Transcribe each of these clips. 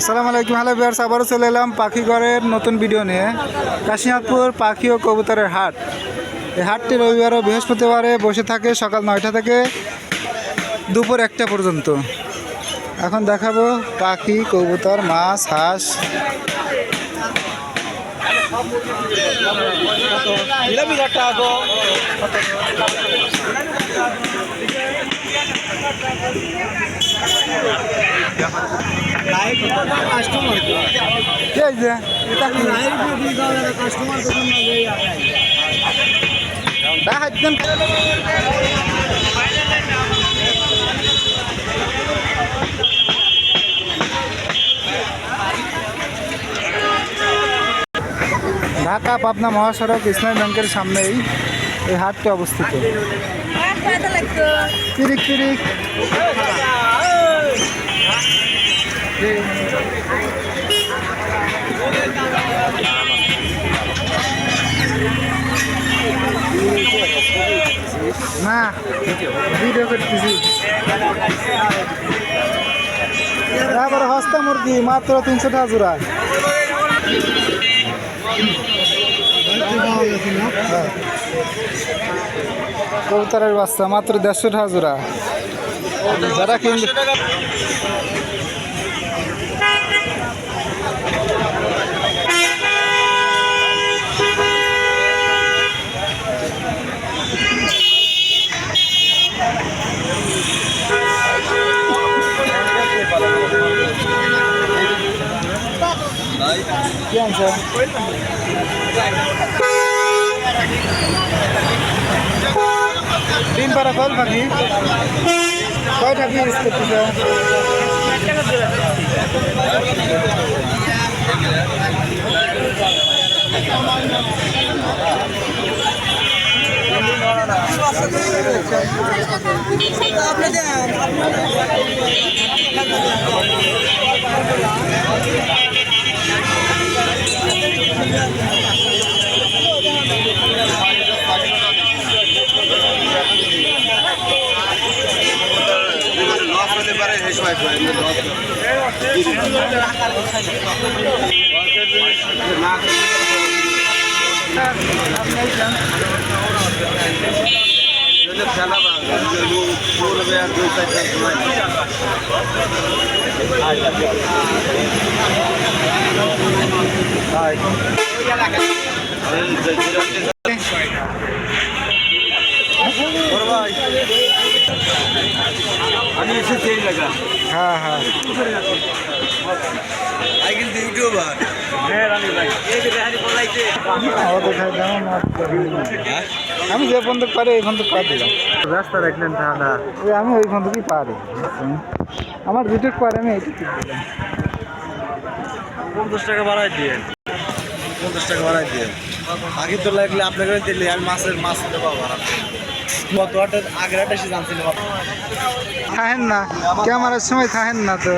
আসসালামু আলাইকুম। Hello viewers, আবারও চলে এলাম পাখি ঘরের নতুন ভিডিও নিয়ে। কাশিনাথপুর পাখি ও কবুতরের হাট। এই হাটটি রবিবার ও বৃহস্পতিবারে বসে থাকে সকাল 9টা থেকে দুপুর 1টা পর্যন্ত। এখন দেখাবো পাখি, কবুতর, মাছ, হাঁস। ঢাকা পাবনা মহাসড়ক ইসলামী ব্যাংকের সামনেই এই হাটটি অবস্থিত। তিরিক তিরিক না ভিডিও করতেছি। তারপরে হস্তা মুরগি মাত্র 300 টাকা জোড়া। কবুতরের বাচ্চা মাত্র 150 টাকা জোড়া। যারা কিনবে কি আনছে? ডিম পাড়া কল পাখি কয়টা পিস করতেছে? হ্যাঁ হ্যাঁ আমি যে বন্ধু পারি এই বন্ধু পা দিলাম। রাস্তা দেখলেন তাহলে আমি ওই বন্ধুকেই পারি। আমার যেটুক পারে আমি এইটুকু দিলাম। 50 টাকা বাড়াই দিয়ে 50 টাকা বাড়াই দিয়ে আগে তো লাগলে আপনাকে দিলে আমি মাছ দেবো। গত হাটের আগের হাটে এসে জানছিল থাকেন না, ক্যামেরার সময় থাকেন না তো।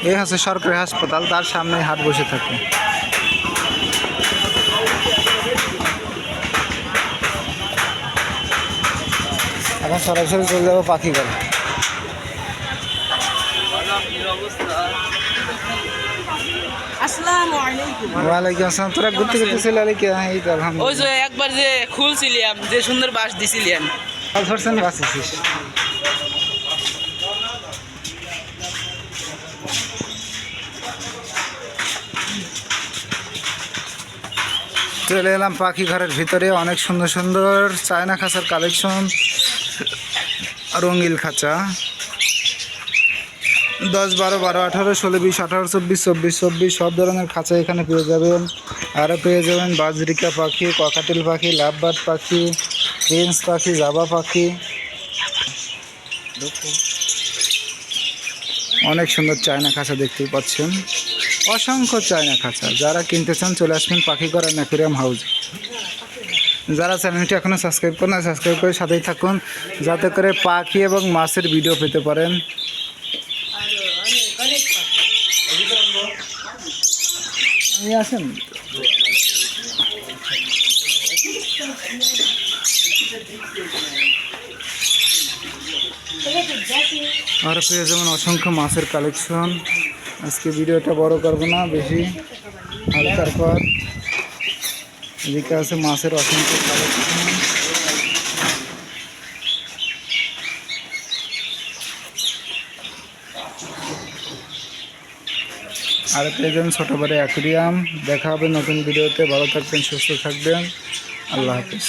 এই হচ্ছে সরকারি হাসপাতাল, তার সামনে হাট বসে থাকে। এখন সরাসরি চলে যাবো পাখি ঘরে। ওয়ালাইকুম আসসালাম। তোরা ঘুরতে ঘুরতে চলে আলি কে? এই তো আলহামদুলিল্লাহ। ওই যে একবার যে খুলছিলাম, যে সুন্দর বাস দিছিলেন, বাঁচিস। চলে এলাম পাখি ঘরের ভিতরে। অনেক সুন্দর সুন্দর চায়না খাঁচার কালেকশন, রঙিল খাঁচা 10, 12, 12, 18, 16, 20, 18, 24, 24, 24 সব ধরনের খাঁচা এখানে পেয়ে যাবেন। আরও পেয়ে যাবেন বাজরিকা পাখি, ককাটেল পাখি, লাভবার্ড পাখি, রেঞ্জ পাখি, জাবা পাখি। অনেক সুন্দর চায়না খাঁচা দেখতেই পাচ্ছেন, অসংখ্য চায়না খাঁচা। যারা কিনতে চান চলে আসবেন পাখি ঘর অ্যাকুয়ারিয়াম হাউস। যারা চ্যানেলটি এখনও সাবস্ক্রাইব করেন না, সাবস্ক্রাইব করে সাথেই থাকুন, যাতে করে পাখি এবং মাছের ভিডিও পেতে পারেন। আসেন আর পেয়ে যেমন অসংখ্য মাছের কালেকশন। আজকে ভিডিওটা বড় করবো না বেশি, হালকার পর এদিকে আছে মাছের অসংখ্য কালেকশন। আর পেয়ে যাবেন ছোটো বড় অ্যাকুরিয়াম। দেখা হবে নতুন ভিডিওতে। ভালো থাকবেন, সুস্থ থাকবেন। আল্লাহ হাফিজ।